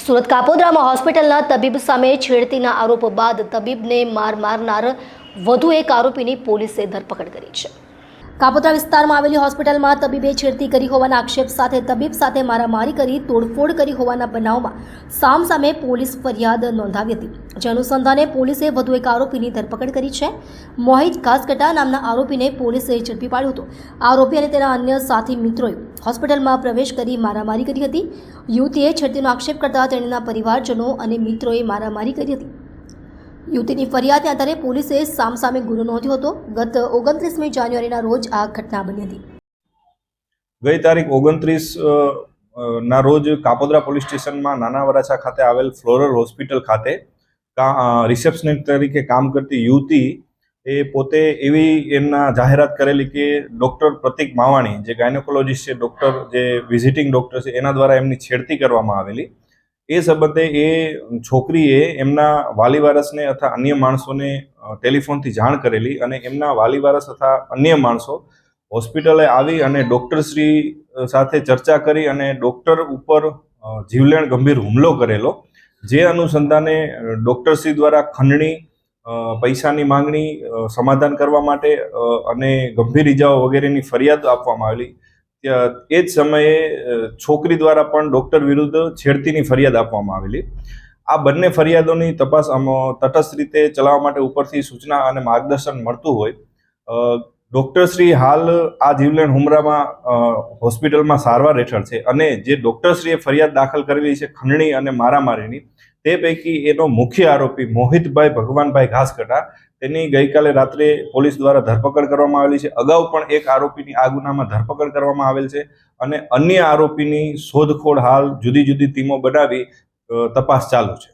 સુરત કાપોદ્રામાં હોસ્પિટલના તબીબ સામે છેડતીના આરોપ બાદ તબીબને માર મારનાર વધુ એક આરોપીની પોલીસે ધરપકડ કરી છે। કાપોદ્રા વિસ્તારમાં આવેલી હોસ્પિટલમાં તબીબે છેડતી કરી હોવાના આક્ષેપ સાથે તબીબ સાથે મારામારી કરી તોડફોડ કરી હોવાના બનાવમાં સામસામે પોલીસ ફરિયાદ નોંધાવી હતી, જે અનુસંધાને પોલીસે વધુ એક આરોપીની ધરપકડ કરી છે। મોહિત ઘાસકટા નામના આરોપીને પોલીસે ઝડપી પાડ્યો હતો। આરોપી અને તેના અન્ય સાથી મિત્રોએ હોસ્પિટલમાં પ્રવેશ કરી મારામારી કરી હતી। યુવતીએ છેડતીનો આક્ષેપ કરતા તેણીના પરિવારજનો અને મિત્રોએ મારામારી કરી હતી। યુવતીની ફરિયાદને આધારે પોલીસે સામસામે ગુનો નોંધ્યો હતો। ગત 29મી જાન્યુઆરીના રોજ આ ઘટના બની હતી। ગઈ તારીખ 29 ના રોજ કાપોદ્રા પોલીસ સ્ટેશનમાં નાના વરાછા ખાતે આવેલ ફ્લોરલ હોસ્પિટલ ખાતે રિસેપ્શનિસ્ટ તરીકે કામ કરતી યુવતી એ પોતે એવી એમના જાહેરાત કરેલી કે ડૉક્ટર પ્રતિક માવાણી જે ગાયનેકોલોજીસ્ટ છે, ડૉક્ટર જે વિઝિટિંગ ડૉક્ટર છે, એના દ્વારા એમની છેડતી કરવામાં આવેલી। એ સંબંધે એ છોકરીએ એમના વાલીવારસને અથવા અન્ય માણસોને ટેલિફોનથી જાણ કરેલી અને એમના વાલીવારસ અથવા અન્ય માણસો હોસ્પિટલે આવી અને ડૉક્ટરશ્રી સાથે ચર્ચા કરી અને ડૉક્ટર ઉપર જીવલેણ ગંભીર હુમલો કરેલો, જે અનુસંધાને ડૉક્ટરશ્રી દ્વારા ખંડણી, પૈસાની માંગણી, સમાધાન કરવા માટે અને ગંભીર ઇજાઓ વગેરેની ફરિયાદ આપવામાં આવેલી। એ જ સમયે છોકરી દ્વારા પણ ડૉક્ટર વિરુદ્ધ છેડતીની ફરિયાદ આપવામાં આવેલી। આ બંને ફરિયાદોની તપાસ તટસ્થ રીતે ચલાવવા માટે ઉપરથી સૂચના અને માર્ગદર્શન મળતું હોય ડૉક્ટરશ્રી હાલ આ જીવલેણ હુમલામાં હોસ્પિટલમાં સારવાર હેઠળ છે અને જે ડૉક્ટરશ્રીએ ફરિયાદ દાખલ કરેલી છે ખંડણી અને મારામારીની, તે પૈકી એનો મુખ્ય આરોપી મોહિતભાઈ ભગવાનભાઈ ઘાસકટા તેની ગઈકાલે રાત્રે પોલીસ દ્વારા ધરપકડ કરવામાં આવેલી છે। અગાઉ પણ એક આરોપીની આ ગુનામાં ધરપકડ કરવામાં આવેલ છે અને અન્ય આરોપીની શોધખોળ હાલ જુદી જુદી ટીમો બનાવી તપાસ ચાલુ છે।